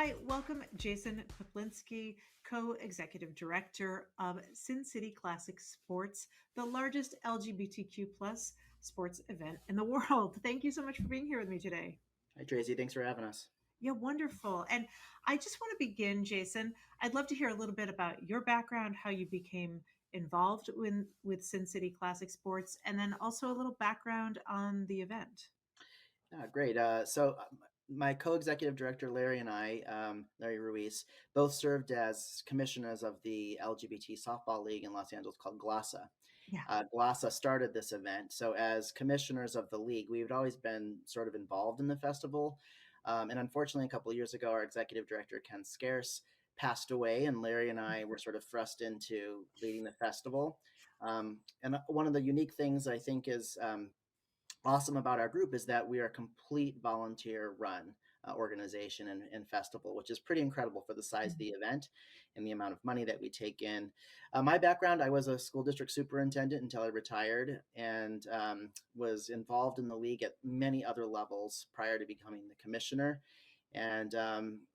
Hi, welcome Jason Peplinski, co-executive director of Sin City Classic Sports, the largest LGBTQ plus sports event in the world. Thank you so much for being here with me today. Hi, Tracy. Thanks for having us. Yeah, wonderful. And I just want to begin, Jason. I'd love to hear a little bit about your background, how you became involved with Sin City Classic Sports, and then also a little background on the event. Great. My co-executive director, Larry, and I, Larry Ruiz, both served as commissioners of the LGBT softball league in Los Angeles called GLASA. Yeah. GLASA started this event. So as commissioners of the league, we had always been sort of involved in the festival. And unfortunately, a couple of years ago, our executive director, Ken Scarce, passed away, and Larry and I were sort of thrust into leading the festival. And one of the unique things I think is awesome about our group is that we are a complete volunteer run organization and festival, which is pretty incredible for the size of the event and the amount of money that we take in. My background, I was a school district superintendent until I retired, and was involved in the league at many other levels prior to becoming the commissioner. And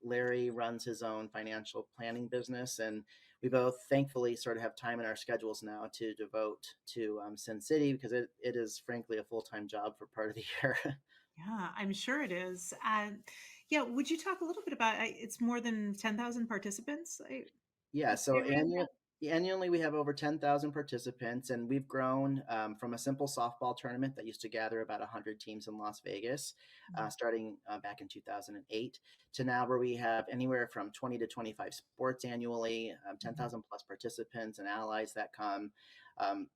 Larry runs his own financial planning business, and we both thankfully sort of have time in our schedules now to devote to Sin City, because it is frankly a full-time job for part of the year. Yeah, I'm sure it is. Yeah, would you talk a little bit about it's more than 10,000 participants? Yeah, Would you so say around that? annually we have over 10,000 participants, and we've grown from a simple softball tournament that used to gather about 100 teams in Las Vegas, Mhm. starting back in 2008, to now where we have anywhere from 20 to 25 sports annually, Mhm. 10,000 plus participants and allies that come,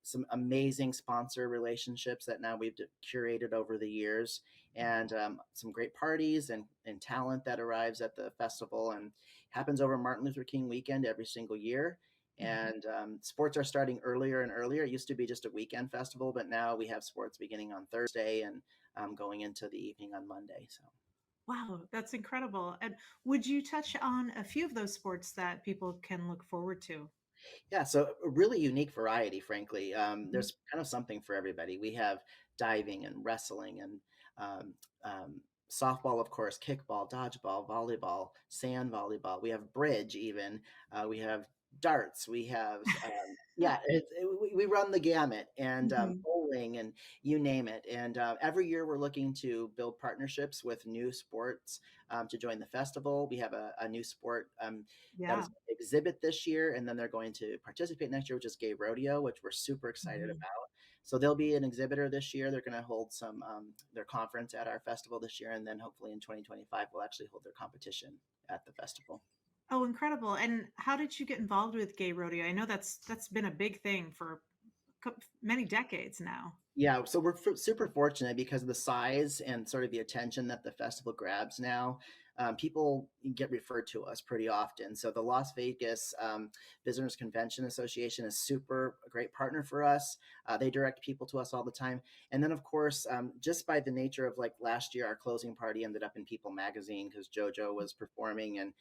some amazing sponsor relationships that now we've curated over the years, and some great parties and talent that arrives at the festival, and happens over Martin Luther King weekend every single year. Mhm. And sports are starting earlier and earlier. It used to be just a weekend festival, but now we have sports beginning on Thursday and going into the evening on Monday. So, Wow, that's incredible. And would you touch on a few of those sports that people can look forward to? yeah, so a really unique variety, frankly. Mhm. There's kind of something for everybody. We have diving and wrestling and um, softball, of course, kickball, dodgeball, volleyball, sand volleyball. We have bridge, even. We have darts. We have, yeah, we run the gamut, and Mhm. bowling, and you name it. And every year we're looking to build partnerships with new sports to join the festival. We have a new sport that Yeah. is exhibit this year, and then they're going to participate next year, which is gay rodeo, which we're super excited Mhm. about. So they'll be an exhibitor this year. They're going to hold some their conference at our festival this year, and then hopefully in 2025 we'll actually hold their competition at the festival. Oh, incredible. And how did you get involved with gay rodeo? I know that's been a big thing for many decades now. Yeah, so we're super fortunate because of the size and sort of the attention that the festival grabs now. People get referred to us pretty often. So the Las Vegas Visitors Convention Association is super a great partner for us. They direct people to us all the time. And then, of course, just by the nature of like last year, our closing party ended up in People Magazine because JoJo was performing, and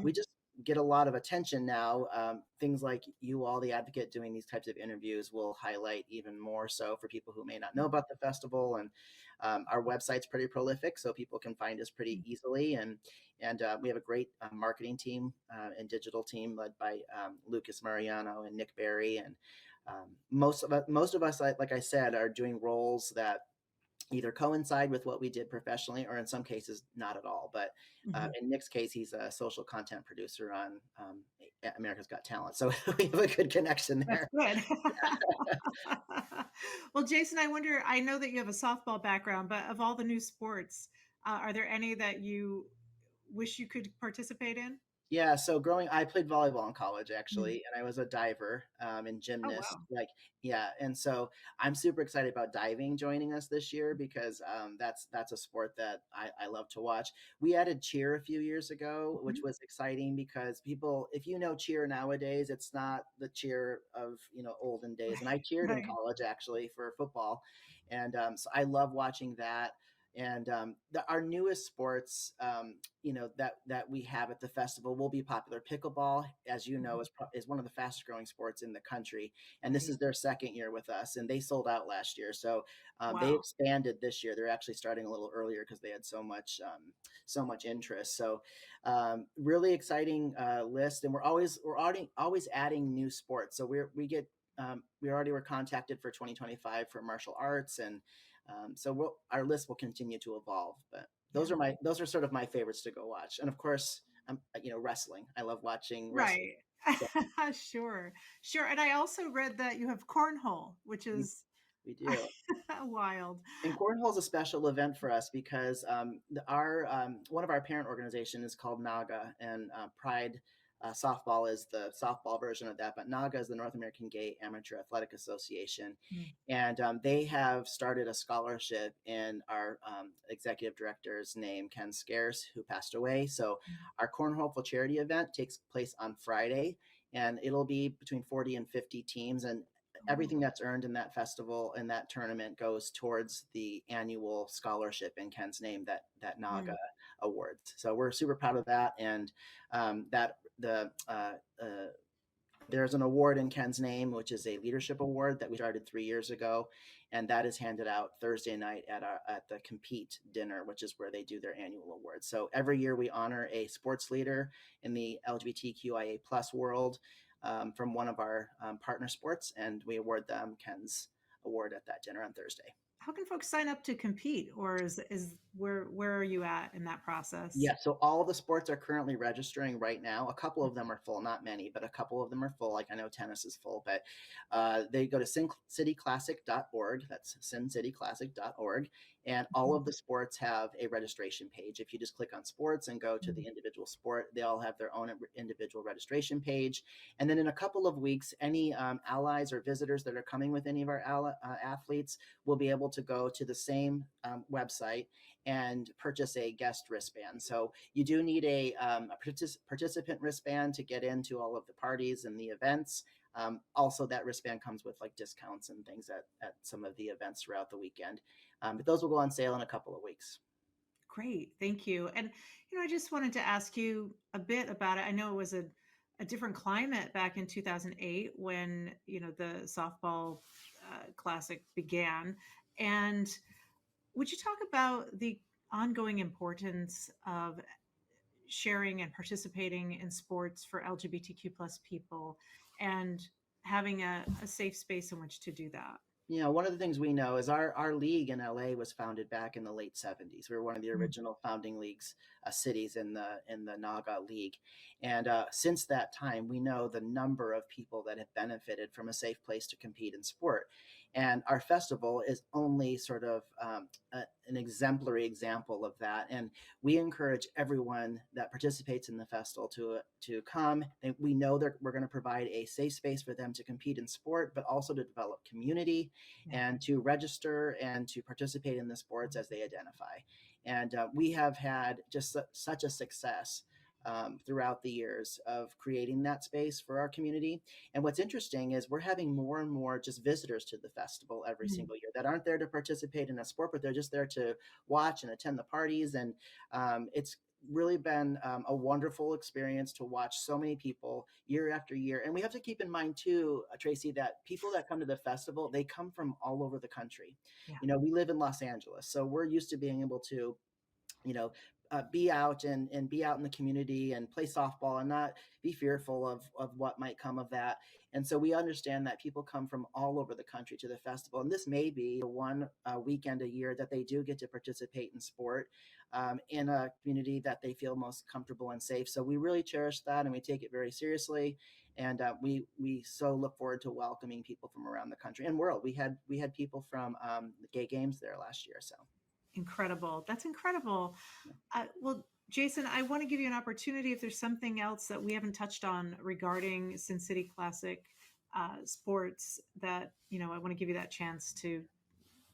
we Mm. just get a lot of attention now. Things like you all, the advocate, doing these types of interviews will highlight even more so for people who may not know about the festival. And our website's pretty prolific, so people can find us pretty easily. And we have a great marketing team and digital team led by Lucas Mariano and Nick Berry. And most of us, like I said, are doing roles that either coincide with what we did professionally or in some cases not at all. But Mhm. in Nick's case, he's a social content producer on America's Got Talent. So we have a good connection That's there. good. Well, Jason, I wonder, I know that you have a softball background, but of all the new sports, are there any that you wish you could participate in? Yeah, so I played volleyball in college Mhm. actually, and I was a diver and Oh, gymnast. wow. Like, yeah, and so I'm super excited about diving joining us this year because that's a sport that I love to watch. We added cheer a few years ago, which Mhm. was exciting because people, if you know cheer nowadays, it's not the cheer of olden days. And I cheered in Right. college actually for football, and so I love watching that. And our newest sports, that we have at the festival will be popular. Pickleball, as you know, Mhm. is one of the fastest growing sports in the country, and this Right. is their second year with us, and they sold out last year. So they Wow. expanded this year. They're actually starting a little earlier because they had so much interest. So really exciting list, and we're always adding new sports. So we already were contacted for 2025 for martial arts, and our list will continue to evolve. But Yeah. those are sort of my favorites to go watch, and of course, wrestling. I love watching wrestling. Right. So Sure. Sure. And I also read that you have cornhole, which we is we do. wild. And cornhole is a special event for us because our one of our parent organization is called NAGA, and Pride softball is the softball version of that. But NAGA is the North American Gay Amateur Athletic Association, Mm. and they have started a scholarship in our executive director's name, Ken Scarce, who passed away. So our cornhole for charity event takes place on Friday, and it'll be between 40 and 50 teams, and Oh, everything that's earned in that festival and that tournament goes towards the annual scholarship in Ken's name, that NAGA mm. awards. So we're super proud of that, and that there's an award in Ken's name, which is a leadership award that we started 3 years ago, and that is handed out Thursday night at the Compete dinner, which is where they do their annual awards. So every year we honor a sports leader in the LGBTQIA plus world from one of our partner sports, and we award them Ken's award at that dinner on Thursday. How can folks sign up to compete, or is where are you at in that process? Yeah, so all of the sports are currently registering right now. A couple of them are full, not many, but a couple of them are full. Like I know tennis is full, but they go to sincityclassic.org. That's sincityclassic.org. And all Mhm. of the sports have a registration page. If you just click on sports and go to the individual sport, they all have their own individual registration page. And then in a couple of weeks, any allies or visitors that are coming with any of our athletes will be able to go to the same website and purchase a guest wristband. So you do need a participant wristband to get into all of the parties and the events. Also, that wristband comes with like discounts and things at some of the events throughout the weekend. But those will go on sale in a couple of weeks. Great, thank you. And I just wanted to ask you a bit about it. I know it was a different climate back in 2008 when the softball classic began. And would you talk about the ongoing importance of sharing and participating in sports for LGBTQ plus people, and having a safe space in which to do that? One of the things we know is our league in LA was founded back in the late 70s. We were one of the Mm. original founding leagues cities in the Naga League, and since that time, we know the number of people that have benefited from a safe place to compete in sport. And our festival is only sort of an exemplary example of that. And we encourage everyone that participates in the festival to come. And we know that we're going to provide a safe space for them to compete in sport, but also to develop community Yeah. and to register and to participate in the sports as they identify. And we have had just such a success throughout the years of creating that space for our community. And what's interesting is we're having more and more just visitors to the festival every Mm. single year that aren't there to participate in a sport, but they're just there to watch and attend the parties. And it's really been a wonderful experience to watch so many people year after year. And we have to keep in mind too, Tracy, that people that come to the festival, they come from all over the country. Yeah. We live in Los Angeles, so we're used to being able to you know, be out and be out in the community and play softball and not be fearful of what might come of that. And so we understand that people come from all over the country to the festival. And this may be the one weekend a year that they do get to participate in sport in a community that they feel most comfortable and safe. So we really cherish that and we take it very seriously. And we so look forward to welcoming people from around the country and world. We had people from the gay games there last year. So Incredible. That's incredible. Well, Jason, I want to give you an opportunity if there's something else that we haven't touched on regarding Sin City Classic sports that, I want to give you that chance to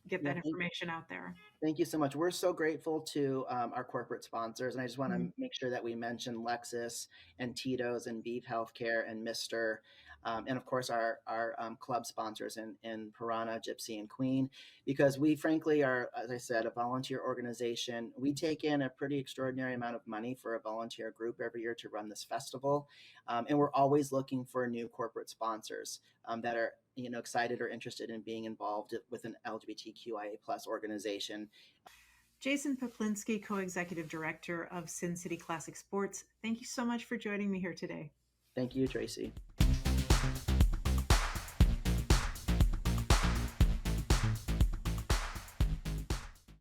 get yeah, that information out there. thank you so much. We're so grateful to our corporate sponsors, and I just want to Mm. make sure that we mention Lexus and Tito's and Beef Healthcare and Mister. and of course our club sponsors in Piranha, Gypsy, and Queen, because we frankly are, as I said, a volunteer organization. We take in a pretty extraordinary amount of money for a volunteer group every year to run this festival, and we're always looking for new corporate sponsors that are excited or interested in being involved with an LGBTQIA plus organization. Jason Peplinski, co executive director of Sin City Classic Sports, thank you so much for joining me here today. Thank you, Tracy.